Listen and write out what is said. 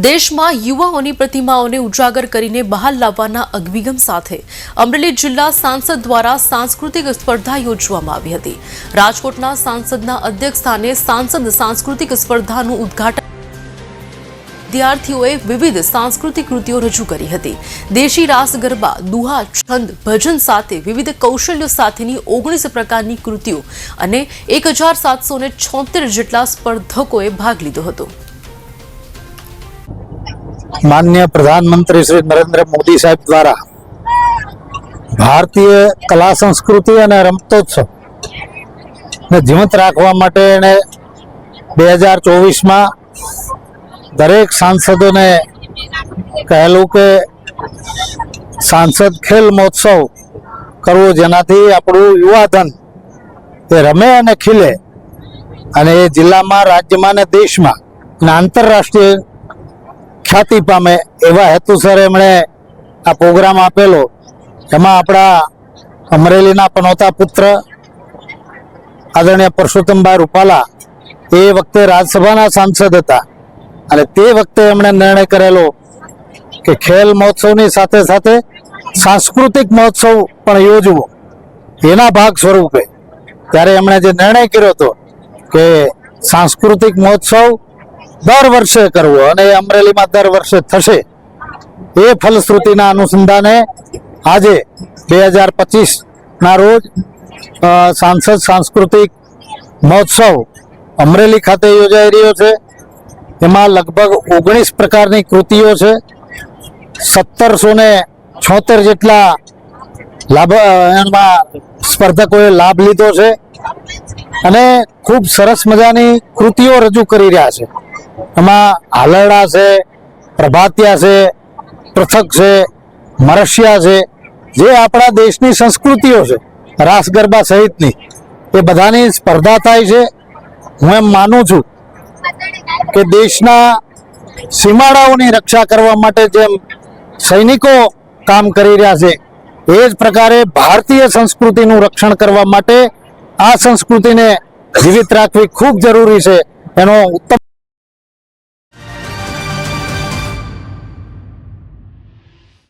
દેશમાં યુવાઓની પ્રતિમાઓને ઉજાગર કરીને બહાર લાવવાના અભિગમ સાથે અમરેલી જિલ્લા સાંસદ દ્વારા સાંસ્કૃતિક સ્પર્ધા યોજવામાં આવી હતી। રાજકોટના સાંસદના અધ્યક્ષસ્થાને સાંસદ સાંસ્કૃતિક સ્પર્ધાનું ઉદ્ઘાટન વિદ્યાર્થીઓએ વિવિધ સાંસ્કૃતિક કૃતિઓ રજૂ કરી હતી। દેશી રાસ ગરબા, દુહા, છંદ, ભજન સાથે વિવિધ કૌશલ્યો સાથેની 19 પ્રકારની કૃતિઓ અને 1776 જેટલા સ્પર્ધકોએ ભાગ લીધો હતો। माननीय प्रधानमंत्री श्री नरेंद्र मोदी साहब द्वारा भारतीय कला संस्कृति और रमतोत्सव ने जीवंत राखवा माटे 2024 में दरेक सांसदों ने कहेलू के सांसद खेल महोत्सव करवो, जेनाथी आपणुं युवाधन ए रमे अने खिले अने जिल्ला में, राज्य में ने देश में अने आंतरराष्ट्रीय ख्याति पामे एवा हेतुसर एमणे आ प्रोग्राम आपेलो। एमां आपणा अमरेलीना पनोता पुत्र आदरणीय परसोत्तमभाई रूपाला ए वखते राज्यसभाना सांसद हता अने ते वखते एमणे निर्णय करेलो के खेल महोत्सवनी साथे साथे सांस्कृतिक महोत्सव पण योजवो। एना भाग स्वरूपे त्यारे एमणे जे निर्णय कर्यो हतो के सांस्कृतिक महोत्सव दर वर्षे करवो अने अमरेली में दर वर्षे थशे। ए फलश्रुतिना अनुसंधाने आजे 2025 ना रोज सांसद सांस्कृतिक महोत्सव अमरेली खाते योजाई रह्यो छे। एमां लगभग 19 प्रकारनी कृतिओ छे। 1776 जेटला लाभ एमां स्पर्धकोए लाभ लीधो छे अने खूब सरस मजानी कृतिओ रजू करी रह्या छे। एमां हालरडा छे, प्रभातिया छे, पृथक छे, मरसिया छे, जे आपणा देशनी संस्कृतिओ छे, रास गरबा सहितनी ए बधानी स्पर्धा थाय छे। हुं एम मानु छुं के देशना सीमाडाओनी रक्षा करवा माटे जेम सैनिको काम करी रह्या छे ए ज प्रकारे भारतीय संस्कृतिनुं रक्षण करवा माटे आ संस्कृतिने जीवित राखवी खूब जरूरी छे। एनो उत्तम